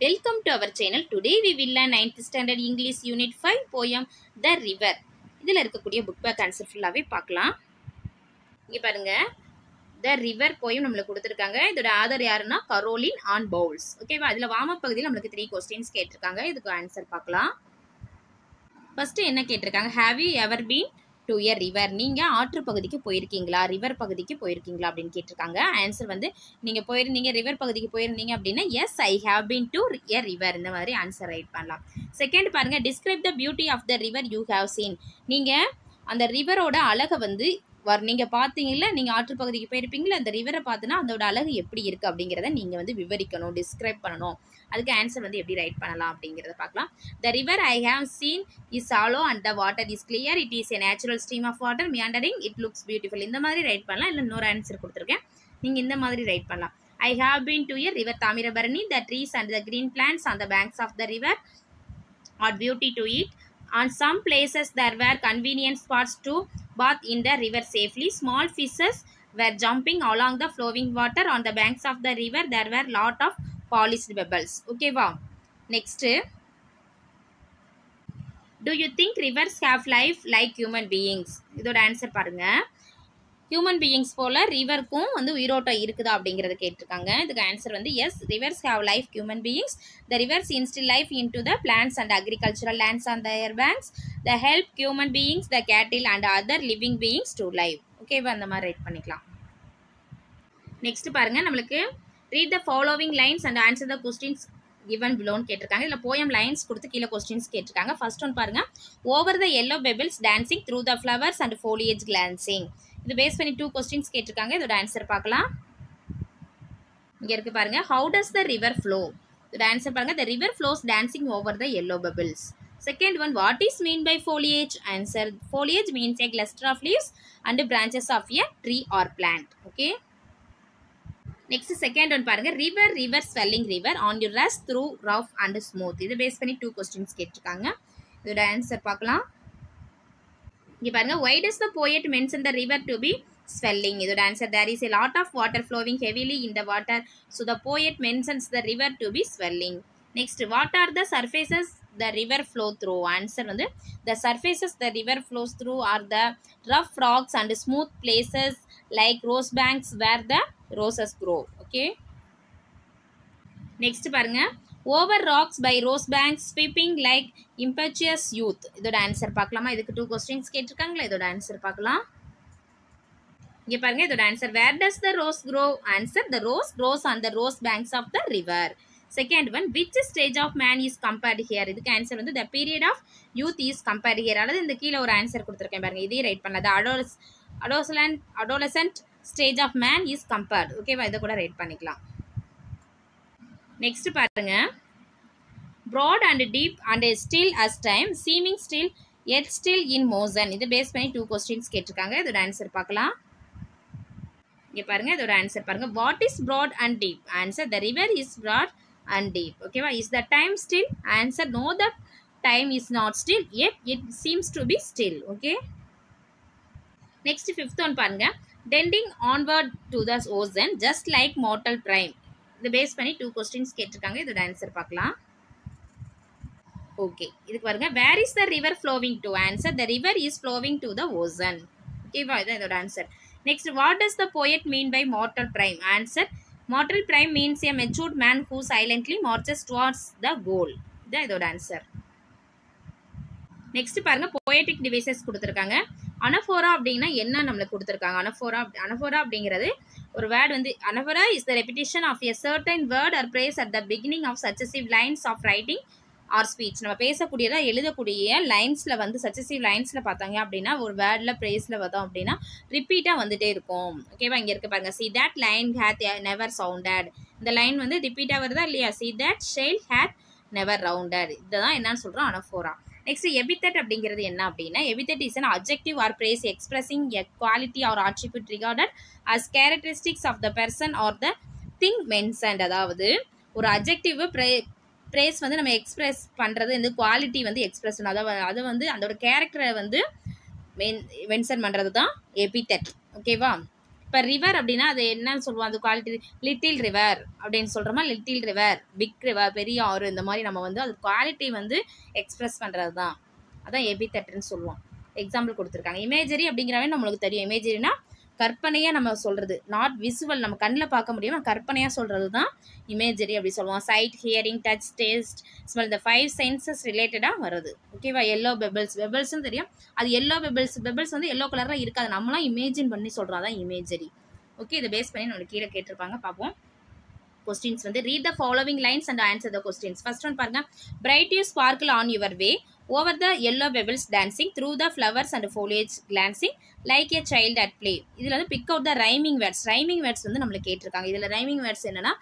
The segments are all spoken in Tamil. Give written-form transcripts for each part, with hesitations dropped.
Welcome to our channel. Today we will learn 9th standard English Unit 5 poem The River. இதில் இருக்கக்கூடிய புக் பேக் ஆன்சர் ஃபுல்லாகவே பார்க்கலாம். இங்கே பாருங்க, The River poem நம்மளுக்கு கொடுத்துருக்காங்க. இதோட ஆதர் யாருன்னா கரோலின் ஆன் பவுல்ஸ். ஓகேவா, இதில் வார்ம் அப் பகுதியில் நம்மளுக்கு 3 கொஸ்டின்ஸ் கேட்டிருக்காங்க. இதுக்கு ஆன்சர் பார்க்கலாம். ஃபர்ஸ்ட் என்ன கேட்டிருக்காங்க, have you ever been to a river, நீங்கள் ஆற்று பகுதிக்கு போயிருக்கீங்களா, ரிவர் பகுதிக்கு போயிருக்கீங்களா அப்படின்னு கேட்டிருக்காங்க. ஆன்சர் வந்து நீங்கள் போயிருந்தீங்க, ரிவர் பகுதிக்கு போயிருந்தீங்க அப்படின்னா yes I have been to a river, இந்த மாதிரி ஆன்சர் ரைட் பண்ணலாம். செகண்ட் பாருங்க, describe the beauty of the river you have seen, நீங்கள் அந்த ரிவரோட அழகை வந்து நீங்கள் பார்த்தீங்களா, நீங்கள் ஆற்று பகுதிக்கு போயிருப்பீங்களா, அந்த ரிவரை பார்த்துனா அதோட அழகு எப்படி இருக்குது அப்படிங்கிறத நீங்கள் வந்து விவரிக்கணும், டிஸ்கிரைப் பண்ணணும். அதுக்கு ஆன்சர் வந்து எப்படி ரைட் பண்ணலாம் அப்படிங்கிறத பார்க்கலாம். The river I have seen is shallow and the water is clear, it is a natural stream of water meandering, it looks beautiful. இந்த மாதிரி ரைட் பண்ணலாம். இல்லை இன்னொரு ஆன்சர் கொடுத்துருக்கேன், நீங்கள் இந்த மாதிரி ரைட் பண்ணலாம். ஐ have been to a river Thamirabarani, the trees and the green plants on the banks of the river are beauty to eat. On some places there were convenient spots to bath in the river safely. Small fishes were jumping along the flowing water. On the banks of the river there were lot of polished pebbles. Okay wow. Next, do you think rivers have life like human beings? இதோட ஆன்சர் பாருங்க. ஹியூமன் பீயிங்ஸ் போல ரிவருக்கும் வந்து உயிரோட்டம் இருக்குதா அப்படிங்கிறத கேட்டிருக்காங்க. இதுக்கு ஆன்சர் வந்து yes, rivers have life human beings. The rivers instil life in to the plants and agricultural lands on their banks. The help human beings, the cattle and other living beings to live. ஓகேவா, அந்த மாதிரி ரைட் பண்ணிக்கலாம். நெக்ஸ்ட் பாருங்க, நம்மளுக்கு read the following lines and answer the questions given below கேட்டிருக்காங்க. இதில் போயம் லைன்ஸ் கொடுத்து கீழே கொஸ்டின்ஸ் கேட்டிருக்காங்க. ஃபர்ஸ்ட் ஒன் பாருங்க, over the yellow pebbles dancing through the flowers and foliage glancing. இது பேஸ் பண்ணி 2 கொஸ்டின்ஸ் கேட்டிருக்காங்க. இதோட ஆன்சர் பார்க்கலாம். இங்கே இருக்கு பாருங்க, how does the river flow. இதோட ஆன்சர் பாருங்க, the river flows dancing over the yellow pebbles. Second one, what is mean by foliage. Answer, foliage means a cluster of leaves and branches of a tree or plant. Okay. Next second one பாருங்க, river river swelling river on you rush through rough and smooth. இதை பேஸ் பண்ணி 2 கொஸ்டின்ஸ் கேட்டிருக்காங்க. இதோட ஆன்சர் பார்க்கலாம். இங்கே பாருங்க, why does the poet mention the river to be swelling. இதோட answer, there is a lot of water flowing heavily in the water, so the poet mentions the river to be swelling. Next, what are the surfaces the river flow through. Answer வந்து, the surfaces the river flows through are the rough rocks and smooth places like rose banks where the roses grow. Okay. Next பாருங்க, over rocks by rose banks sweeping like impetuous youth. இதோட ஆன்சர் பார்க்கலாமா. இதுக்கு 2 கொஸ்டின்ஸ் கேட்டிருக்காங்களா. இதோட ஆன்சர் பார்க்கலாம். இங்கே பாருங்க, இதோட answer, where does the rose grow. Answer, the rose grows on the rose banks of the river. Second one, which stage of man is compared here. இதுக்கு ஆன்சர் வந்து, the period of youth is compared here. அல்லது இந்த கீழே ஒரு ஆன்சர் கொடுத்துருக்கேன் பாருங்க, இதையும் ரைட் பண்ணலாம். adolescent stage of man is compared. ஓகேவா, இதை கூட ரைட் பண்ணிக்கலாம். நெக்ஸ்ட் பாருங்க, broad and deep and still as time seeming still yet still in motion. இது பேஸ் பண்ணி 2 கொஸ்டின்ஸ் கேட்டிருக்காங்க. இதோட ஆன்சர் பார்க்கலாம். இங்கே பாருங்க, இதோட ஆன்சர் பாருங்க, what is broad and deep. Answer, the river is broad and deep. ஓகேவா, is the time still. Answer, no, the time is not still yet it seems to be still. Okay. Next fifth one பாருங்க, tending onward to the ocean just like mortal prime. இது பேஸ் பண்ணி 2 கொஸ்டின்ஸ் கேட்டிருக்காங்க. இதோட ஆன்சர் பார்க்கலாம். ஓகே, இதுக்கு பாருங்க, where is the river flowing to. Answer, the river is flowing to the ocean. ஓகேவா, இதான் இதோட answer. Next, what does the poet mean by mortal prime. Answer, mortal prime means a matured man who silently marches towards the goal. இதான் இதோட ஆன்சர். நெக்ஸ்ட் பாருங்க, போயட்டிக் டிவைசஸ் கொடுத்துருக்காங்க. அனஃபோரா அப்படின்னா என்ன நம்மளுக்கு கொடுத்துருக்காங்க. அனஃபோரா அப்படிங்கிறது ஒரு வேர்டு வந்து, anaphora is the repetition of a certain word R phrase at the beginning of successive lines of writing or speech. நம்ம பேசக்கூடியதாக எழுதக்கூடிய லைன்ஸில் வந்து சக்சசிவ் லைன்ஸில் பார்த்தாங்க அப்படின்னா, ஒரு வேர்டில் ப்ரேஸில் பார்த்தோம் அப்படின்னா ரிப்பீட்டாக வந்துட்டே இருக்கும். ஓகேவா, இங்கே இருக்க பாருங்க, see that line hath never sounded. இந்த லைன் வந்து ரிப்பீட்டாக வருதா இல்லையா. see that shell hath never rounded. இதுதான் என்னன்னு சொல்கிறோம், அனஃபோரா. நெக்ஸ்ட், எபித்தட் அப்படிங்கிறது என்ன அப்படின்னா, epithet is an adjective or praise expressing a quality or attribute regarded as characteristics of the person or the thing mentioned. அதாவது ஒரு அட்ஜெக்டிவ் பிரேஸ் வந்து நம்ம எக்ஸ்பிரஸ் பண்ணுறது, இந்த குவாலிட்டி வந்து எக்ஸ்பிரஸ் பண்ணணும், அதை வந்து அதோட கேரக்டரை வந்து மென்ஷன் பண்ணுறது தான் எபித்தட். ஓகேவா. இப்போ ரிவர் அப்படின்னா அது என்னன்னு சொல்லுவோம், அது குவாலிட்டி லிட்டில் ரிவர் அப்படின்னு சொல்கிறோமா, லிட்டில் ரிவர், பிக் ரிவர், பெரிய ஆறு, இந்த மாதிரி நம்ம வந்து அது குவாலிட்டி வந்து எக்ஸ்பிரஸ் பண்ணுறது தான், அதான் எபித்தட்னு சொல்லுவோம். எக்ஸாம்பிள் கொடுத்துருக்காங்க. இமேஜரி அப்படிங்கிறவே நம்மளுக்கு தெரியும். இமேஜரினா கற்பனையாக நம்ம சொல்கிறது, நாட் விசுவல், நம்ம கண்ணில் பார்க்க முடியும், கற்பனையாக சொல்கிறது தான் இமேஜரி அப்படி சொல்லுவோம். Sight, hearing, touch, taste, smell, இந்த 5 சென்சஸ் ரிலேட்டடாக வருது. ஓகேவா? எல்லோ பெபிள்ஸ், பெபிள்ஸ்னு தெரியும், அது எல்லோ பெபிள்ஸ், பெபிள்ஸ் வந்து எல்லோ கலரில் இருக்காது, நம்மளாம் இமேஜின் பண்ணி சொல்கிறோம், அதான் இமேஜரி. ஓகே, இதை பேஸ் பண்ணி நம்மளுக்கு கீழே கேட்டிருப்பாங்க, பார்ப்போம். கொஸ்டின்ஸ் வந்து read the following lines and answer the questions. First one பாருங்க, bright you sparkle on your way over the yellow pebbles dancing through the flowers and foliage glancing like a child at play. இதுல வந்து pick out the rhyming words. rhyming words வந்து நம்மளுக்கு கேட்டிருக்காங்க. இதுல rhyming words என்னன்னா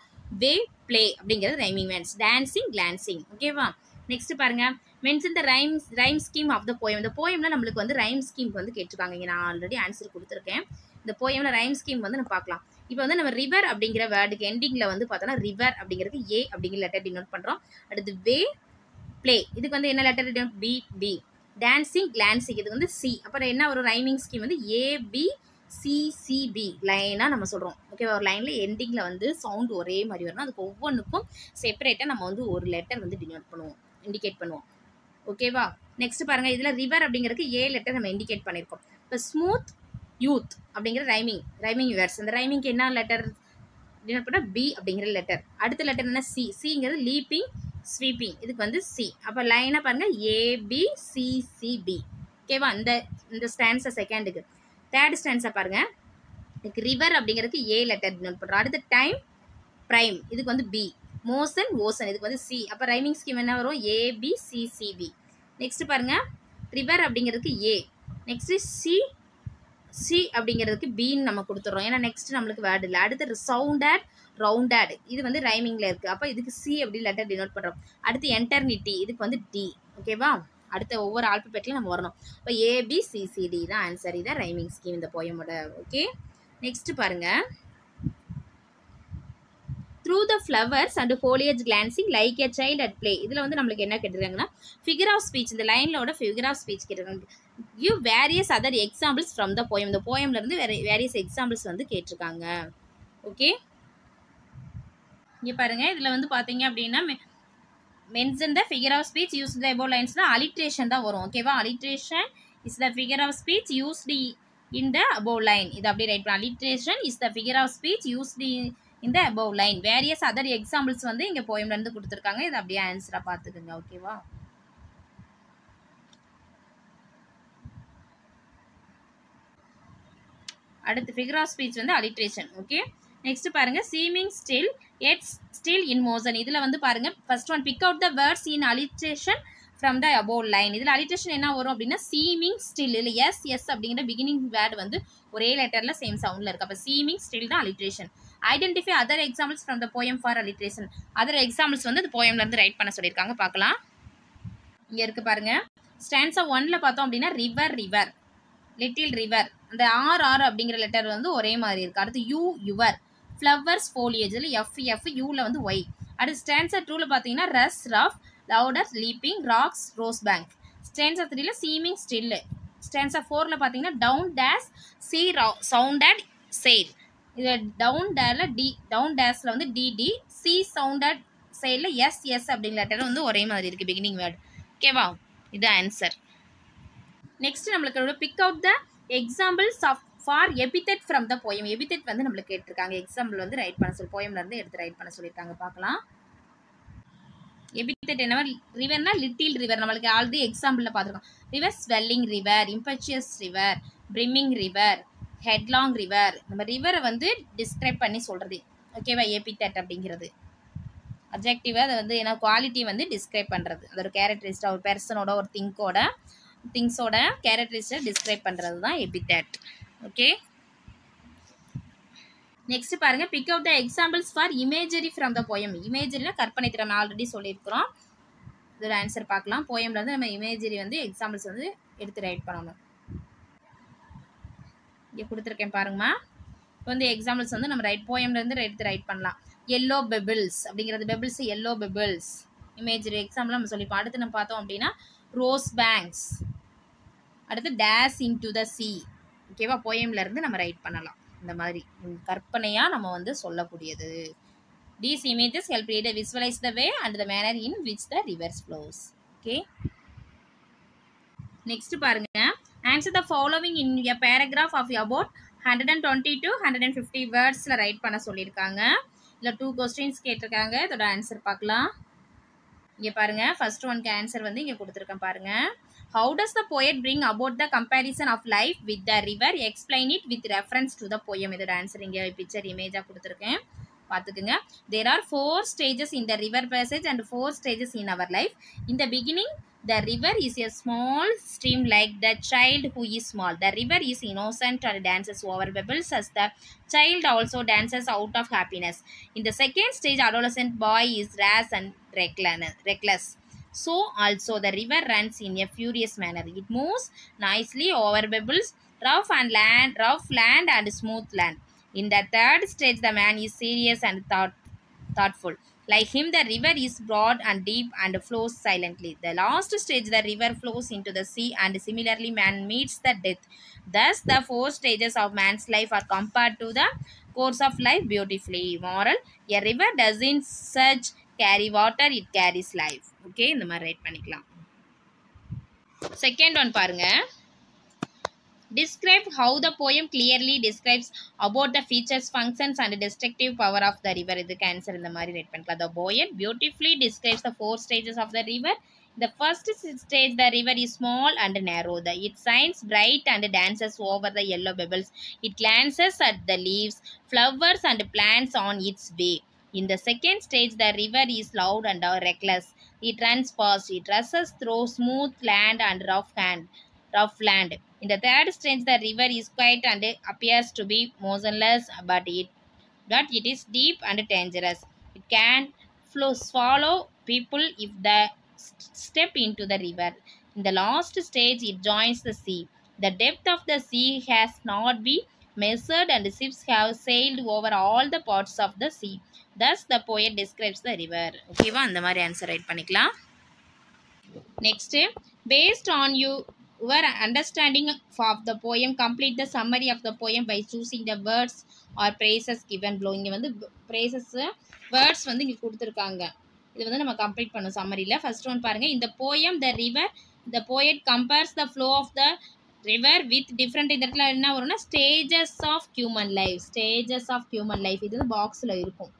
way, play அப்படிங்கிறது rhyming words, dancing, glancing. ஓகேவா? நெக்ஸ்ட் பாருங்க, mention the rhyme scheme of the poem. இந்த போயம்ல நம்மளுக்கு வந்து rhyme scheme வந்து கேட்டிருக்காங்க. இங்க நான் ஆல்ரெடி ஆன்சர் கொடுத்துருக்கேன். இந்த போயம்ல rhyme scheme வந்து நம்ம பார்க்கலாம். இப்போ வந்து நம்ம ரிவர் அப்படிங்கிற வேர்டுக்கு எண்டிங்ல வந்து பார்த்தோம்னா ரிவர் அப்படிங்கிறது ஏ அப்படிங்கிற லெட்டர் டினோட் பண்றோம். அடுத்து வே, பிளே, இதுக்கு வந்து என்ன letter denote, B, B. Dancing, glancing, இது வந்து சி. அப்புறம் என்ன ஒரு ரைமிங் ஸ்கீம் வந்து A, B, C, C, B லைனா நம்ம சொல்றோம். ஓகேவா? ஒரு லைன்ல எண்டிங்ல வந்து சவுண்ட் ஒரே மாதிரி வரணும், அதுக்கு ஒவ்வொன்றுக்கும் செப்பரேட்டா நம்ம வந்து ஒரு லெட்டர் வந்து டினோட் பண்ணுவோம், இண்டிகேட் பண்ணுவோம். ஓகேவா? நெக்ஸ்ட் பாருங்க, இதுல ரிவர் அப்படிங்கிறதுக்கு ஏ லெட்டர் நம்ம இண்டிகேட் பண்ணிருக்கோம். இப்போ ஸ்மூத், யூத் அப்படிங்கிற ரைமிங் வேர்ட்ஸ். அந்த ரைமிங்க்கு என்ன லெட்டர் டினோட் பண்ணா பி அப்படிங்கிற லெட்டர். அடுத்த லெட்டர் என்ன, சி. சிங்கிறது லீப்பிங், ஸ்வீப்பிங், இதுக்கு வந்து சி. அப்போ லைனா பாருங்க, ஏ, பி, சி, சி, பி. ஓகேவா? இந்த ஸ்டான்ஸா செகண்டுக்கு. தேர்ட் ஸ்டான்ஸா பாருங்க, இதுக்கு ரிவர் அப்படிங்கிறதுக்கு ஏ லெட்டர் டினோட் பண்றோம். அடுத்து டைம், பிரைம், இதுக்கு வந்து பி. மோஷன், ஓசன், இதுக்கு வந்து சி. அப்போ ரைமிங் ஸ்கீம் என்ன வரும், A, B, C, C, B. Next பாருங்க, ரிவர் அப்படிங்கிறதுக்கு ஏ. நெக்ஸ்ட் சி அப்படிங்கிறதுக்கு பின்னு நம்ம கொடுத்துறோம், ஏன்னா நெக்ஸ்ட் நம்மளுக்கு வேர்டு இல்லை. அடுத்து சவுண்டட், ரவுண்டட், இது வந்து ரைமிங்ல இருக்கு, அப்போ இதுக்கு சி அப்படி லெட்டர் டினோட் பண்றோம். அடுத்து என்டர்னிட்டி, இதுக்கு வந்து டி. ஓகேவா? அடுத்த ஒவ்வொரு ஆல்பபெட்லையும் நம்ம வரணும். இப்போ ஏபிசிசிடி தான் ஆன்சர். இதான் ரைமிங் ஸ்கீம் இந்த போயமோட. ஓகே, நெக்ஸ்ட் பாருங்க, through the flowers and foliage glancing like a child at play. இதுல வந்து நம்மளுக்கு என்ன கேட்டிருக்காங்கன்னா figure of speech, இந்த லைன்லோட figure of speech கேட்டிருக்காங்க. give various other examples from the poem. இந்த போயம்ல இருந்து various examples வந்து கேட்டிருக்காங்க. ஓகே, இங்க பாருங்க, இதுல வந்து பாத்தீங்க அப்படின்னா mention the figure of speech used the above lines, alliteration தான் வரும். ஓகேவா? alliteration is the figure of speech used in the above line. இது அப்படியே ரைட் பண்ணலாம். alliteration is the figure of speech used in the above line. various other examples வந்து இங்க போயம்ல இருந்து கொடுத்திருக்காங்க. இது அப்படியே ஆன்சரா பாத்துக்கங்க. ஓகேவா? அடுத்து figure of speech வந்து alliteration. ஓகே, நெக்ஸ்ட் பாருங்க, seeming still yet still in motion. இதுல வந்து பாருங்க, first one, pick out the words in alliteration from the above line. இதுல alliteration என்ன வரும் அப்படின்னா seeming still, இல்ல எஸ் எஸ் அப்படிங்கிற beginning word வந்து ஒரே லெட்டர்ல சேம் சவுண்ட்ல இருக்கு. அப்ப seeming still தான் alliteration. identify other examples from the poem for alliteration. other examples வந்து இந்த போயம்ல இருந்து ரைட் பண்ண சொல்லிருக்காங்க, பார்க்கலாம். இங்க இருக்கு பாருங்க, ஸ்டான்ஸா 1ல பார்த்தோம் அப்படின்னா ரிவர், ரிவர், லிட்டில் ரிவர், அந்த ஆர் ஆர் அப்படிங்கிற லெட்டர் வந்து ஒரே மாதிரி இருக்கு. அடுத்து you, your, flowers, foliage, F F, யூல வந்து ஒய். அடுத்து ஸ்டான்ஸா 2ல பார்த்தீங்கன்னா rush, rough, louder, leaping, rocks, rose bank. Stanza 3ல சீமிங், ஸ்டில். ஸ்டான்ஸா 4ல பார்த்தீங்கன்னா down dash, sea, sounded, sail. இது டவுன் டேல டி, டவுன் டேஷ்ல வந்து டிடி, சி சவுண்டட், சைடில் எஸ் எஸ் அப்படிங்கிற லெட்டர் வந்து ஒரே மாதிரி இருக்கு பிகினிங் வேர்டு. ஓகேவா? இது ஆன்சர். நெக்ஸ்ட் நம்மளுக்கு pick out the examples of for epithet from the poem. Epithet வந்து நம்மளுக்கு கேட்டிருக்காங்க, எக்ஸாம்பிள் வந்து ரைட் பண்ண சொல்லி போயம்ல இருந்து எடுத்து ரைட் பண்ண சொல்லியிருக்காங்க, பார்க்கலாம். எபித்தட் என்னவா, ரிவர்னா லிட்டில் ரிவர், நம்மளுக்கு ஆல்ரெடி எக்ஸாம்பிள்ல பார்த்துருக்கோம். River swelling river, impetuous river, brimming river, headlong river. நம்ம ரிவரை வந்து டிஸ்கிரைப் பண்ணி சொல்றது. ஓகேவா? எபித்தட் அப்படிங்கிறது அப்ஜெக்டிவ், அதை வந்து என்ன குவாலிட்டி வந்து டிஸ்கிரைப் பண்றது, அதோட கேரக்டரிஸ்டா, ஒரு பெர்சனோட ஒரு திங்ஸோட கேரக்டரிஸ்டை டிஸ்கிரைப் பண்றது தான் எபித்தட். ஓகே, நெக்ஸ்ட் பாருங்க, pick out the examples for imagery from the poem. இமேஜரினா கற்பனை திறன், ஆல்ரெடி சொல்லியிருக்கிறோம். இதோட ஆன்சர் பார்க்கலாம். போயம்ல வந்து நம்ம இமேஜரி வந்து எக்ஸாம்பிள்ஸ் வந்து எடுத்து ரைட் பண்ணணும். இங்கே கொடுத்துருக்கேன் பாருங்கம்மா. இப்போ வந்து எக்ஸாம்பிள்ஸ் வந்து நம்ம போயம்ல இருந்து எடுத்து ரைட் பண்ணலாம். எல்லோ பெபிள்ஸ் அப்படிங்கிறது, pebbles yellow pebbles imagery example நம்ம சொல்லிப்போம். அடுத்து நம்ம பார்த்தோம் அப்படின்னா ரோஸ் பேங்க்ஸ், அடுத்து டேஷ் இன்டு த சி. ஓகேவா? போயம்ல இருந்து நம்ம ரைட் பண்ணலாம். இந்த மாதிரி கற்பனையாக நம்ம வந்து சொல்லக்கூடியது. These images help reader visualize the way and the manner in which the river flows. Okay. Next பாருங்க, answer the following in a paragraph of about 120 to 150 wordsல right பண்ண சொல்லியிருக்காங்க. இல்லை 2 கொஸ்டின்ஸ் கேட்டிருக்காங்க. இதோட ஆன்சர் பார்க்கலாம். இங்கே பாருங்க, ஃபர்ஸ்ட் ஒன்க்கு ஆன்சர் வந்து இங்கே கொடுத்துருக்கேன் பாருங்க. How does the poet bring about the comparison of life with the river? Explain it with reference to the poem. இதோட ஆன்சர் இங்கே பிக்சர் இமேஜாக கொடுத்துருக்கேன், பார்த்துக்குங்க. There are 4 stages in the river passage and 4 stages in our life. In the beginning, the river is a small stream like the child who is small. The river is innocent and dances over pebbles as the child also dances out of happiness. In the second stage, adolescent boy is rash and reckless. So also the river runs in a furious manner. It moves nicely over pebbles, rough land and smooth land. In the third stage, the man is serious and thoughtful. Like him, the river is broad and deep and flows silently. The last stage, the river flows into the sea, and similarly, man meets the death. Thus, the 4 stages of man's life are compared to the course of life beautifully. Moral: a river doesn't surge carry water, it carries life. Okay, இந்த மாதிரி ரைட் பண்ணிக்கலாம். செகண்ட் ஒன் பாருங்க. Describe how the poem clearly describes about the features, functions and destructive power of the river. இதுக்கு ஆன்சர் இந்த மாதிரி ரைட் பண்ணிக்கலாம். The poem beautifully describes the 4 stages of the river. The first stage, the river is small and narrow. It shines bright and dances over the yellow pebbles. It glances at the leaves, flowers and plants on its way. In the second stage, the river is loud and reckless. It runs fast. It rushes through smooth land and rough land. In the third stage, the river is quiet and appears to be motionless, but it is deep and dangerous. It can swallow people if they step into the river. In the last stage, it joins the sea. The depth of the sea has not been measured and ships have sailed over all the parts of the sea. Thus, the poet describes the river. Okay, அந்த மாதிரி ஆன்சர் ரைட் பண்ணிக்கலாம். Next, based on your understanding of the poem, complete the summary of the poem by choosing the words or phrases given below. இங்கே வந்து phrases words வந்து இங்கே கொடுத்துருக்காங்க. இது வந்து நம்ம கம்ப்ளீட் பண்ணோம் சம்மரியில். ஃபர்ஸ்ட் ஒன் பாருங்கள். இந்த poem the river, the poet compares the flow of the river with different, இந்த இடத்துல என்ன வரும்னா stages of human life. Stages of human life இது வந்து பாக்ஸில் இருக்கும்,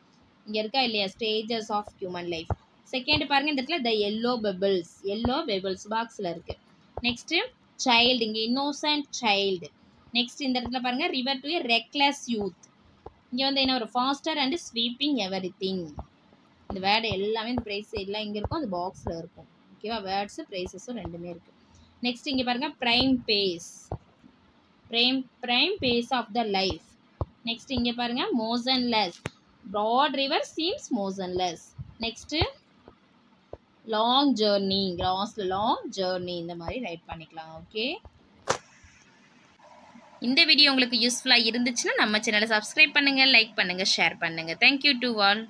இங்கே இருக்கா இல்லையா, stages of human life. Second பாருங்கள், இந்த இடத்துல the yellow bubbles பாக்ஸில் இருக்குது. நெக்ஸ்ட்டு child, இங்கே innocent child. நெக்ஸ்ட் இந்த இடத்துல பாருங்கள் river to a reckless youth. இங்கே வந்து என்ன ஒரு faster and sweeping everything. இந்த வேர்டு எல்லாமே இந்த ப்ரைஸ் எல்லாம் இங்கே இருக்கும், அந்த பாக்ஸில் இருக்கும். ஓகேவா, வேர்ட்ஸு ப்ரைஸஸும் ரெண்டுமே இருக்குது. நெக்ஸ்ட் இங்கே பாருங்கள் prime pace of the life. Next இங்கே பாருங்கள் motionless. Broad river seems motionless. Next long journey, long journey, இந்த மாதிரி ரைட் பண்ணிக்கலாம். ஓகே, இந்த வீடியோ உங்களுக்கு யூஸ்ஃபுல்லாக இருந்துச்சுன்னா நம்ம சேனலை சப்ஸ்கிரைப் பண்ணுங்கள், லைக் பண்ணுங்கள், ஷேர் பண்ணுங்கள். Thank you to all.